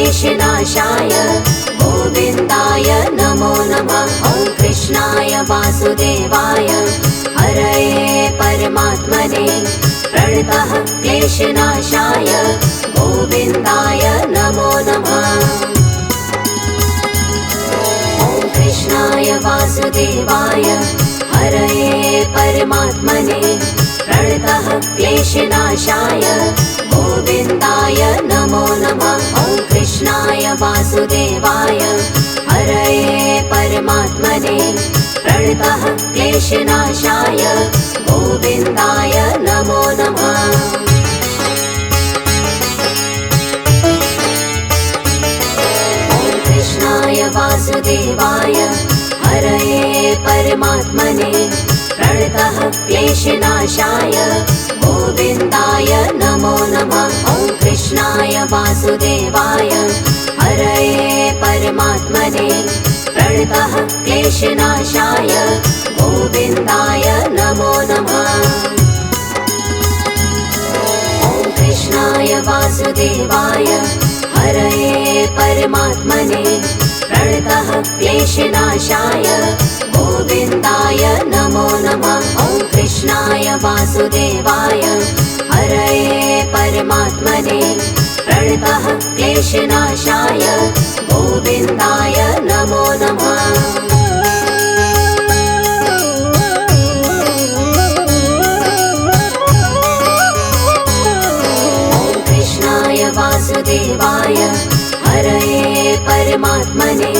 क्लेशनाशाय गोविन्दाय नमो नमः। ॐ कृष्णाय वासुदेवाय हरये परमात्मने प्रणतः क्लेशनाशाय गोविन्दाय नमो नमः। ॐ कृष्णाय वासुदेवाय हरये परमात्मने प्रणतः क्लेशनाशाय गोविन्दाय नमो नमः। ॐ कृष्णाय वासुदेवाय हरये परमात्मने प्रणतः क्लेशनाशाय गोविन्दाय नमो नमः। ॐ कृष्णाय वासुदेवाय हरये परमात्मने प्रणतः क्लेशनाशाय गोविन्दाय नमो नमः। ॐ कृष्णाय वासुदेवाय हरये परमात्मने प्रणतः क्लेशनाशाय गोविन्दाय नमो नमः। ॐ कृष्णाय वासुदेवाय हरये परमात्मने प्रणतः क्लेशनाशाय गोविन्दाय नमो नमः। ॐ कृष्णाय वासुदेवाय हरये परमात्मने प्रणतः क्लेशनाशाय गोविन्दाय नमो नमः। ॐ कृष्णाय वासुदेवाय हरये परमात्मने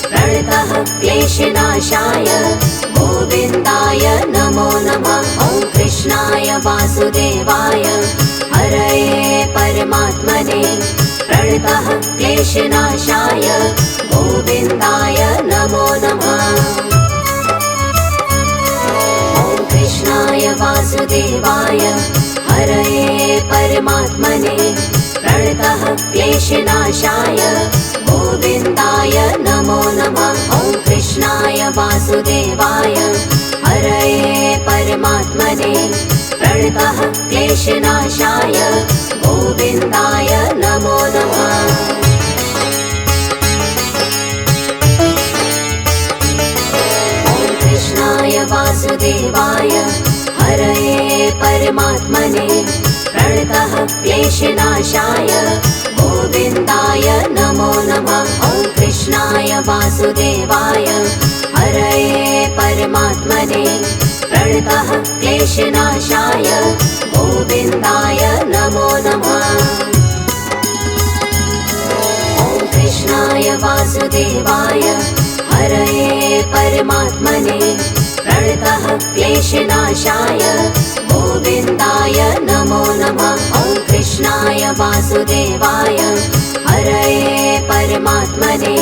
प्रणतः क्लेशनाशाय गोविन्दाय नमो नमः। ॐ कृष्णाय वासुदेवाय हरये परमात्मने प्रणतः क्लेशनाशाय गोविन्दाय नमो नमः। ॐ कृष्णाय वासुदेवाय हरये परमात्मने प्रणतः क्लेशनाशाय गोविन्दाय नमो नमः। ॐ कृष्णाय वासुदेवाय हरये परमात्मने प्रणतः क्लेशनाशाय गोविन्दाय नमो नमः। ॐ कृष्णाय वासुदेवाय हरये परमात्मने प्रणतः क्लेशनाशाय गोविन्दाय नमो नमः। ॐ कृष्णाय वासुदेवाय हरये परमात्मने प्रणतः क्लेशनाशाय गोविन्दाय नमो नमः। ॐ कृष्णाय वासुदेवाय हरये परमात्मने प्रणतः क्लेशनाशाय गोविन्दाय नमो नमः। ॐ कृष्णाय वासुदेवाय हरये परमात्मने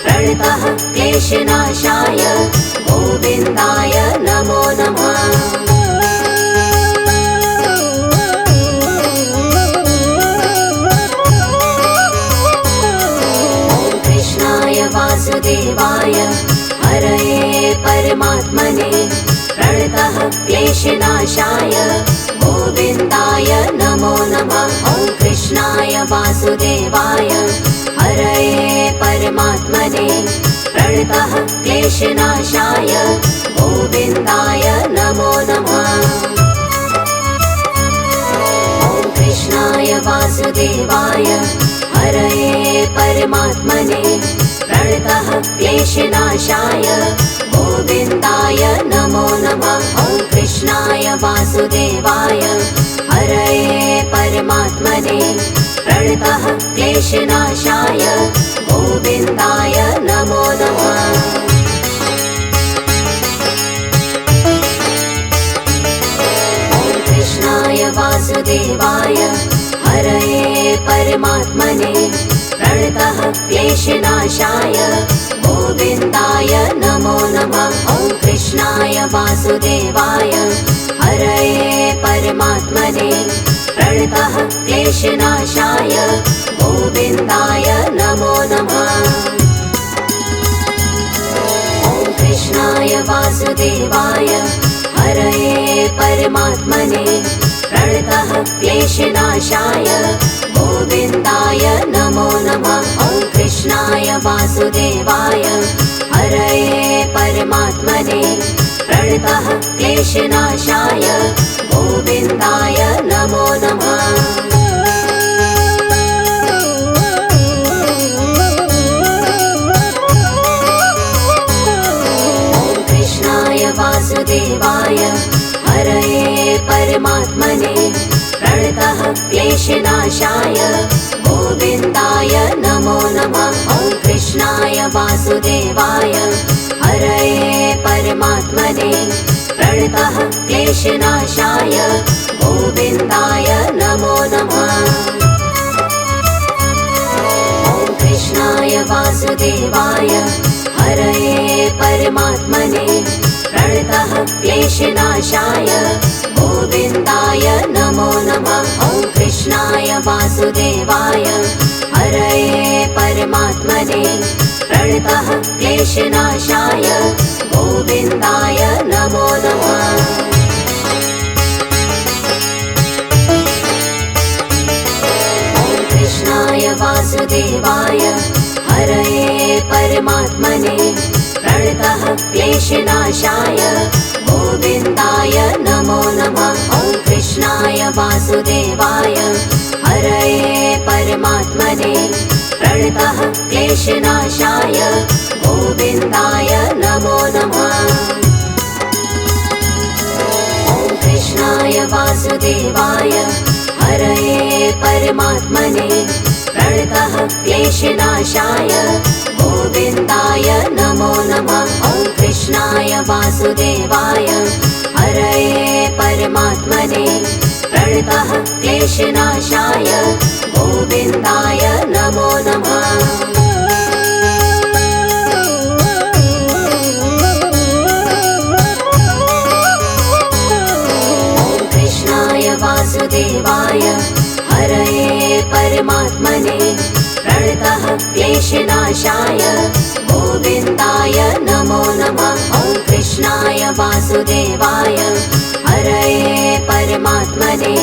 प्रणतः क्लेशनाशाय गोविन्दाय नमो नमः। ॐ कृष्णाय वासुदेवाय हरये परमात्मने प्रणतः क्लेशनाशाय गोविन्दाय नमो नमः। ॐ कृष्णाय वासुदेवाय हरये परमात्मने प्रणतः क्लेशनाशाय गोविन्दाय नमो नमः। ॐ कृष्णाय वासुदेवाय हरये परमात्मने प्रणतः क्लेशनाशाय गोविन्दाय नमो नमः। ॐ कृष्णाय वासुदेवाय हरये परमात्मने प्रणतः क्लेशनाशाय गोविन्दाय नमो नमः। ॐ कृष्णाय वासुदेवाय हरये परमात्मने प्रणतः क्लेशनाशाय गोविन्दाय नमो नमः। ॐ कृष्णाय वासुदेवाय हरये परमात्मने प्रणतः क्लेशनाशाय गोविन्दाय नमो नमः। ॐ कृष्णाय वासुदेवाय हरये परमात्मने प्रणतः क्लेशनाशाय गोविन्दाय नमो नमः। वासुदेवाय हरये परमात्मने प्रणतः क्लेशनाशाय गोविन्दाय नमो नमः। वासुदेवाय हरये परमात्मने प्रणतः क्लेशनाशाय गोविन्दाय नमो नमः। ॐ कृष्णाय वासुदेवाय हरये परमात्मने प्रणतः क्लेशनाशाय गोविन्दाय नमो नमः। ॐ कृष्णाय वासुदेवाय हरये परमात्मने प्रणतः क्लेशनाशाय गोविन्दाय नमो नमः। ॐ कृष्णाय वासुदेवाय हरये परमात्मने प्रणतः क्लेशनाशाय गोविन्दाय नमो नमः। ॐ कृष्णाय वासुदेवाय हरये परमात्मने प्रणतः क्लेशनाशाय गोविन्दाय नमो नमः। ॐ कृष्णाय वासुदेवाय हरये परमात्मने प्रणतः क्लेशनाशाय गोविन्दाय नमो नमः। ॐ कृष्णाय वासुदेवाय हरये परमात्मने प्रणतः क्लेशनाशाय गोविन्दाय नमो नमः। ॐ कृष्णाय वासुदेवाय हरये परमात्मने प्रणतः क्लेशनाशाय गोविन्दाय नमो नमः। ॐ कृष्णाय वासुदेवाय हरये परमात्मने प्रणतः क्लेशनाशाय गोविन्दाय नमो नमः। ॐ कृष्णाय वासुदेवाय हरये परमात्मने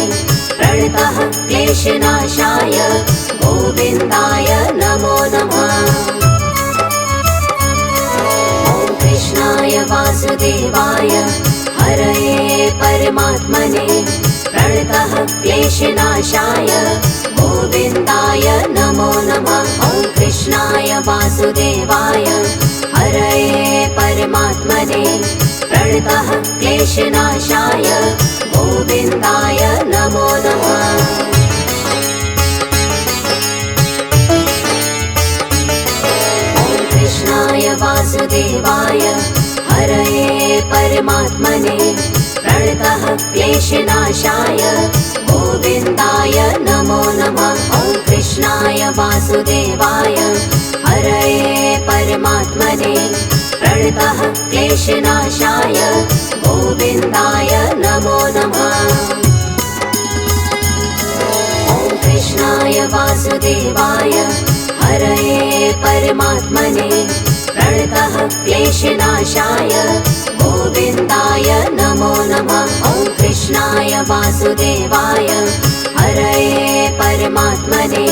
प्रणतः क्लेशनाशाय गोविन्दाय नमो नमः। ॐ कृष्णाय वासुदेवाय हरये परमात्मने प्रणतः क्लेशनाशाय गोविन्दाय नमो नमः। ॐ कृष्णाय वासुदेवाय हरये परमात्मने प्रणतः क्लेशनाशाय गोविन्दाय नमो नमः। ॐ कृष्णाय वासुदेवाय हरये परमात्मने प्रणतः क्लेशनाशाय गोविन्दाय नमो नमः। ॐ कृष्णाय वासुदेवाय हरये परमात्मने प्रणतः क्लेशनाशाय गोविन्दाय नमो नमः। ॐ कृष्णाय वासुदेवाय हरये परमात्मने प्रणतः क्लेशनाशाय गोविन्दाय नमो नमः। ॐ कृष्णाय वासुदेवाय हरये परमात्मने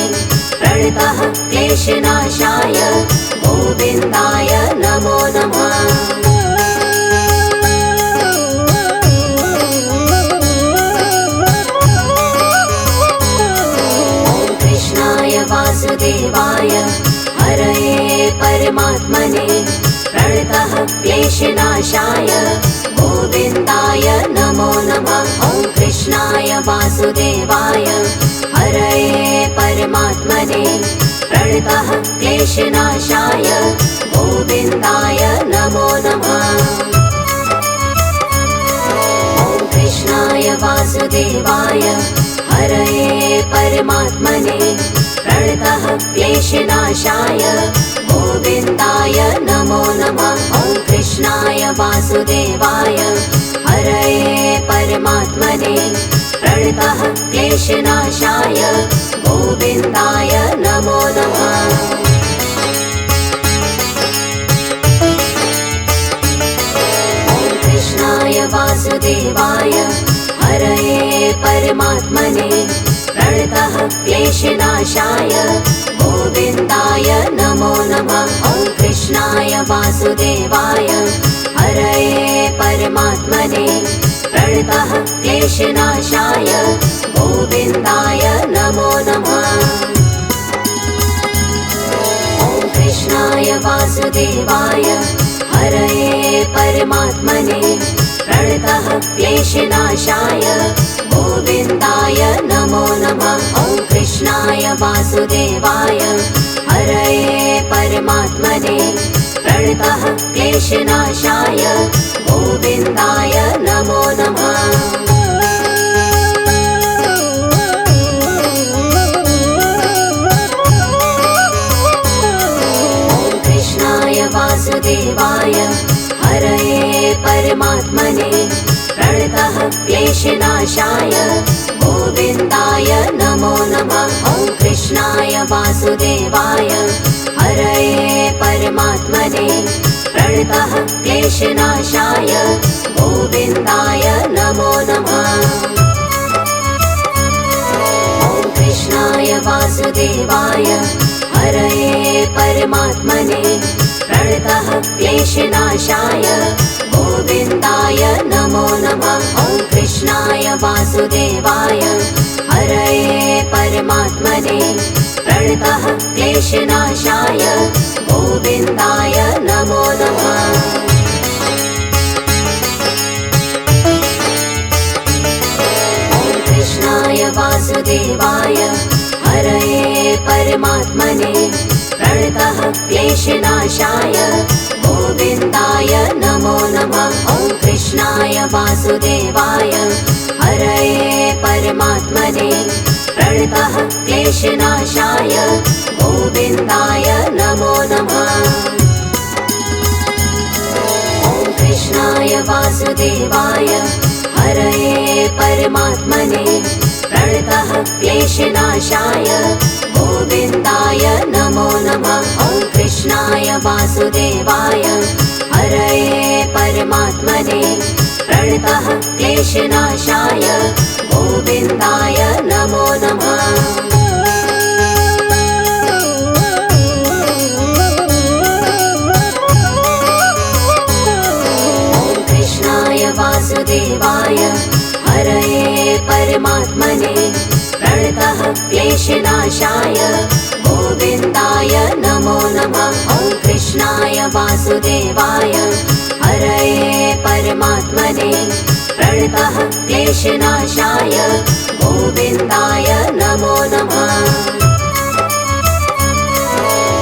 प्रणतः क्लेशनाशाय गोविन्दाय नमो नमः। ॐ कृष्णाय वासुदेवाय हरये परमात्मने प्रणतः क्लेशनाशाय गोविन्दाय नमो नमः। ॐ कृष्णाय वासुदेवाय हरये परमात्मने प्रणतः क्लेशनाशाय गोविन्दाय नमो नमः। ॐ कृष्णाय वासुदेवाय हरये परमात्मने प्रणतः क्लेशनाशाय गोविन्दाय नमो नमः। ॐ कृष्णाय वासुदेवाय हरये परमात्मने प्रणतः क्लेशनाशाय गोविन्दाय नमो नमः। ॐ कृष्णाय वासुदेवाय हरये परमात्मने प्रणतः क्लेशनाशाय गोविन्दाय नमो नमः। ॐ वासुदेवाय हरये परमात्मने प्रणतः क्लेशनाशाय गोविन्दाय नमो नमः। ॐ कृष्णाय वासुदेवाय हरये परमात्मने प्रणतः क्लेशनाशाय गोविन्दाय नमो नमः। ॐ कृष्णाय वासुदेवाय हरये परमात्मने प्रणतः क्लेशनाशाय गोविन्दाय नमो नमः। ॐ कृष्णाय वासुदेवाय हरये परमात्मने प्रणतः क्लेशनाशाय गोविन्दाय नमो नमः। ॐ कृष्णाय वासुदेवाय हरये परमात्मने प्रणतः क्लेशनाशाय गोविन्दाय नमो नमः। ॐ कृष्णाय वासुदेवाय हरये परमात्मने प्रणतः क्लेशनाशाय गोविन्दाय नमो नमः। ॐ कृष्णाय वासुदेवाय हरये परमात्मने प्रणतः क्लेशनाशाय गोविन्दाय नमो नमः। ॐ कृष्णाय वासुदेवाय हरये परमात्मने प्रणतः क्लेशनाशाय गोविन्दाय नमो नमः। ॐ कृष्णाय वासुदेवाय हरये परमात्मने प्रणतः क्लेशनाशाय गोविन्दाय नमो नमः। ॐ कृष्णाय वासुदेवाय हरये परमात्मने प्रणतः क्लेशनाशाय गोविन्दाय नमो नमः। ॐ कृष्णाय वासुदेवाय हरये परमात्मने प्रणतः क्लेशनाशाय गोविन्दाय नमो नमः। ॐ कृष्णाय वासुदेवाय हरये परमात्मने प्रणतः क्लेशनाशाय गोविन्दाय नमो नमः। ॐ कृष्णाय वासुदेवाय हरये परमात्मने प्रणतः क्लेशनाशाय गोविन्दाय नमो नमः।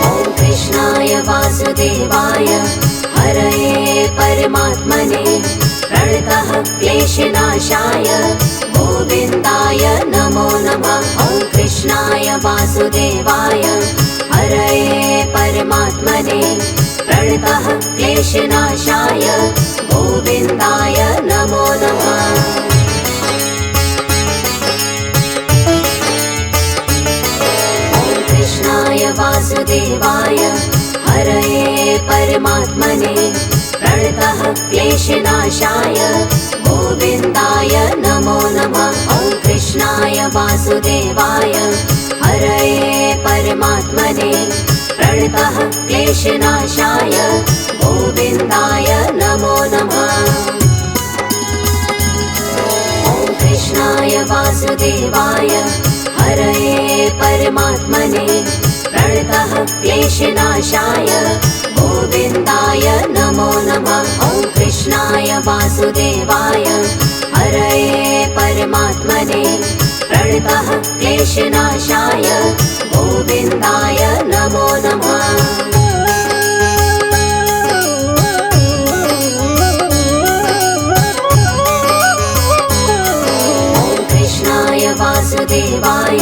ॐ कृष्णाय वासुदेवाय हरये परमात्मने प्रणतः क्लेशनाशाय गोविन्दाय नमो नमः। ॐ कृष्णाय वासुदेवाय हरये परमात्मने प्रणतः क्लेशनाशाय गोविन्दाय नमो नमः। ॐ कृष्णाय वासुदेवाय हरये परमात्मने प्रणतः क्लेशनाशाय गोविन्दाय नमो नमः। ॐ कृष्णाय वासुदेवाय हरये परमात्मने प्रणतः क्लेशनाशाय गोविन्दाय नमो नमः। ॐ कृष्णाय वासुदेवाय हरये परमात्मने प्रणतः क्लेशनाशाय गोविन्दाय नमो नमः। ॐ कृष्णाय वासुदेवाय हरये परमात्मने प्रणतः क्लेशनाशाय गोविन्दाय नमो नमः। ॐ कृष्णाय वासुदेवाय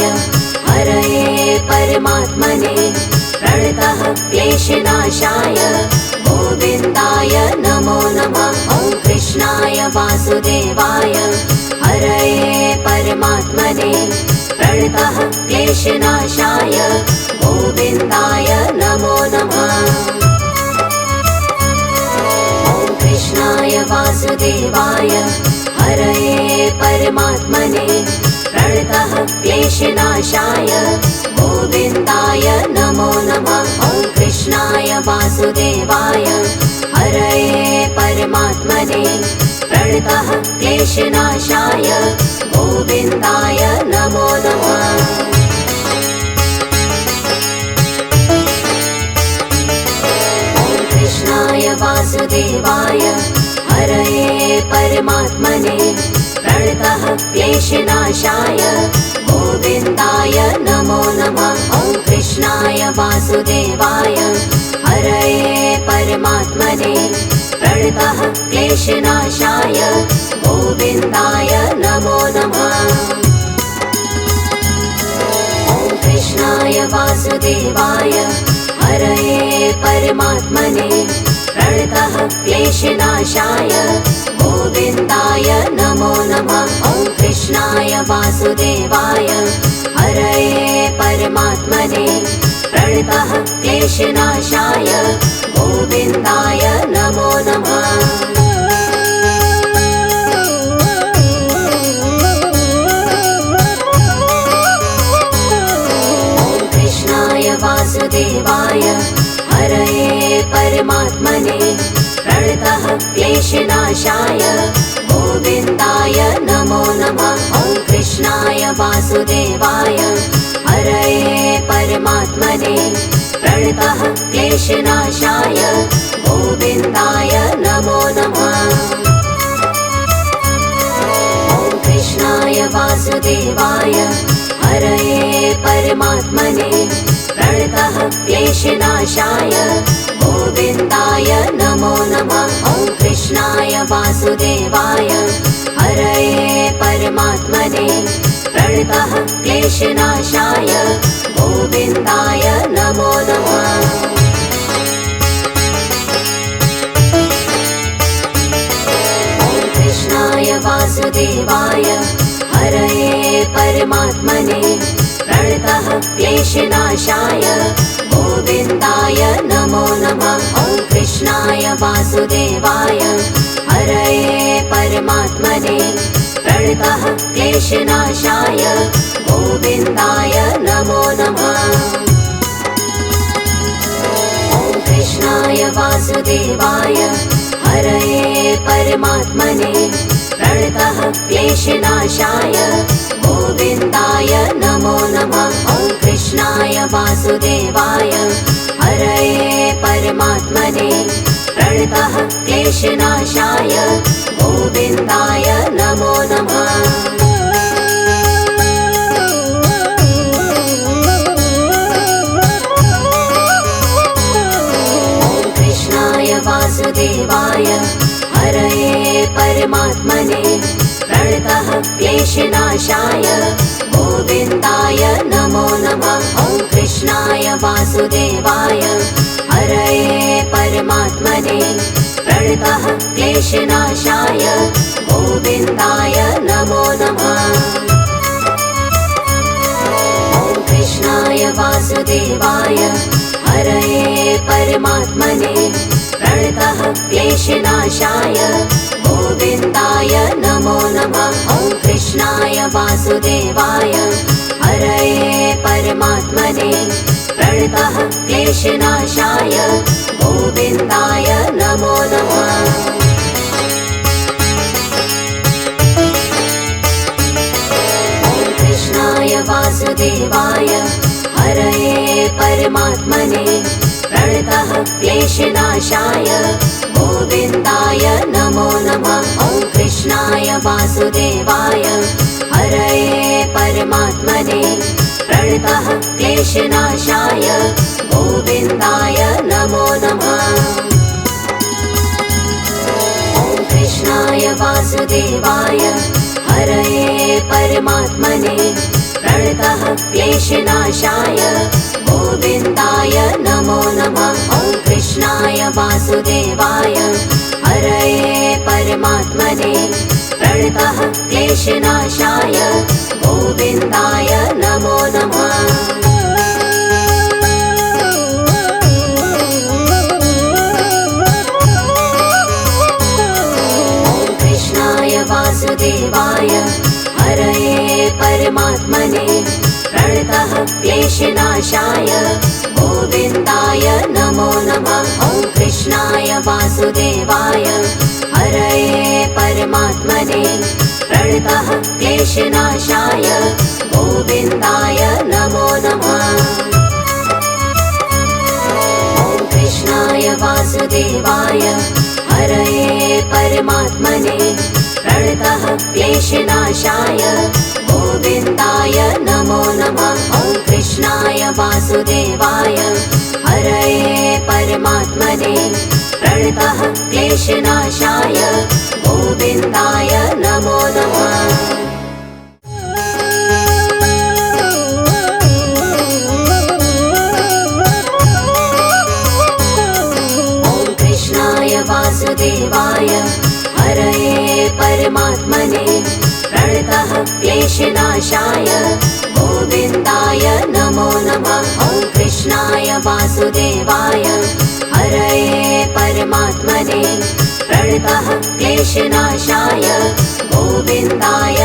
हरये परमात्मने प्रणतः क्लेशनाशाय गोविन्दाय नमो नमः। ॐ कृष्णाय वासुदेवाय हरये परमात्मने प्रणतः क्लेशनाशाय गोविन्दाय नमो नमः। ॐ कृष्णाय वासुदेवाय हरये परमात्मने प्रणतः क्लेशनाशाय गोविन्दाय नमो नमः। ॐ कृष्णाय वासुदेवाय वासुदेवाय हरये परमात्मने प्रणतः क्लेशनाशाय गोविन्दाय नमो नमः। कृष्णाय वासुदेवाय हरये परमात्मने प्रणतः क्लेशनाशाय गोविन्दाय नमो नमः। ॐ कृष्णाय वासुदेवाय हरये परमात्मने प्रणतः क्लेशनाशाय गोविन्दाय नमो नमः। ॐ कृष्णाय वासुदेवाय हरये परमात्मने प्रणतः क्लेशनाशाय गोविन्दाय नमो नमः। ॐ कृष्णाय वासुदेवाय हरये परमात्मने प्रणतः क्लेशनाशाय गोविन्दाय नमो नमः। वासुदेवाय हरये परमात्मने प्रणतः क्लेशनाशाय गोविन्दाय नमो नमः। ॐ कृष्णाय वासुदेवाय हरये परमात्मने प्रणतः क्लेशनाशाय गोविन्दाय नमो नमः। ॐ कृष्णाय वासुदेवाय हरये परमात्मने प्रणतः क्लेशनाशाय गोविन्दाय नमो नमः। ॐ कृष्णाय वासुदेवाय हरये परमात्मने प्रणतः क्लेशनाशाय गोविन्दाय नमो नमः। ॐ कृष्णाय वासुदेवाय हरये परमात्मने प्रणतः क्लेशनाशाय गोविन्दाय नमो नमः। ॐ कृष्णाय वासुदेवाय हरये परमात्मने प्रणतः क्लेशनाशाय गोविन्दाय नमो नमः। ॐ कृष्णाय वासुदेवाय हरये परमात्मने प्रणतः क्लेशनाशाय गोविन्दाय नमो नमः। ॐ कृष्णाय वासुदेवाय हरये परमात्मने प्रणतः क्लेशनाशाय गोविन्दाय नमो नमः। ॐ कृष्णाय वासुदेवाय हरये परमात्मने प्रणतः क्लेशनाशाय गोविन्दाय नमो नमः। ॐ कृष्णाय वासुदेवाय हरये परमात्मने प्रणतः क्लेशनाशाय गोविन्दाय नमो नमः। ॐ कृष्णाय वासुदेवाय हरये परमात्मने प्रणतः क्लेशनाशाय गोविन्दाय नमो नमः। ॐ कृष्णाय वासुदेवाय हरये परमात्मने प्रणतः क्लेशनाशाय गोविन्दाय नमो नमः। ॐ कृष्णाय वासुदेवाय हरये परमात्मने प्रणतः क्लेशनाशाय गोविन्दाय नमो नमः। ॐ कृष्णाय वासुदेवाय हरये परमात्मने प्रणतः क्लेशनाशाय गोविन्दाय नमो नमः। ॐ कृष्णाय वासुदेवाय हरये परमात्मने प्रणतः क्लेशनाशाय गोविन्दाय नमो नमः। ॐ कृष्णाय वासुदेवाय हरये परमात्मने प्रणतः क्लेशनाशाय गोविन्दाय नमो नमः। ॐ कृष्णाय वासुदेवाय हरये परमात्मने प्रणतः क्लेशनाशाय गोविन्दाय नमो नमः। ॐ कृष्णाय वासुदेवाय हरये परमात्मने प्रणतः क्लेशनाशाय गोविन्दाय नमो नमः। ॐ कृष्णाय वासुदेवाय हरये परमात्मने प्रणतः क्लेशनाशाय गोविन्दाय नमो नमः। ॐ कृष्णाय वासुदेवाय हरये परमात्मने प्रणतः क्लेशनाशाय गोविन्दाय नमो नमः। ॐ कृष्णाय वासुदेवाय हरये परमात्मने प्रणतः क्लेशनाशाय गोविन्दाय नमो नमः। ॐ कृष्णाय वासुदेवाय हरये परमात्मने प्रणतः क्लेशनाशाय गोविन्दाय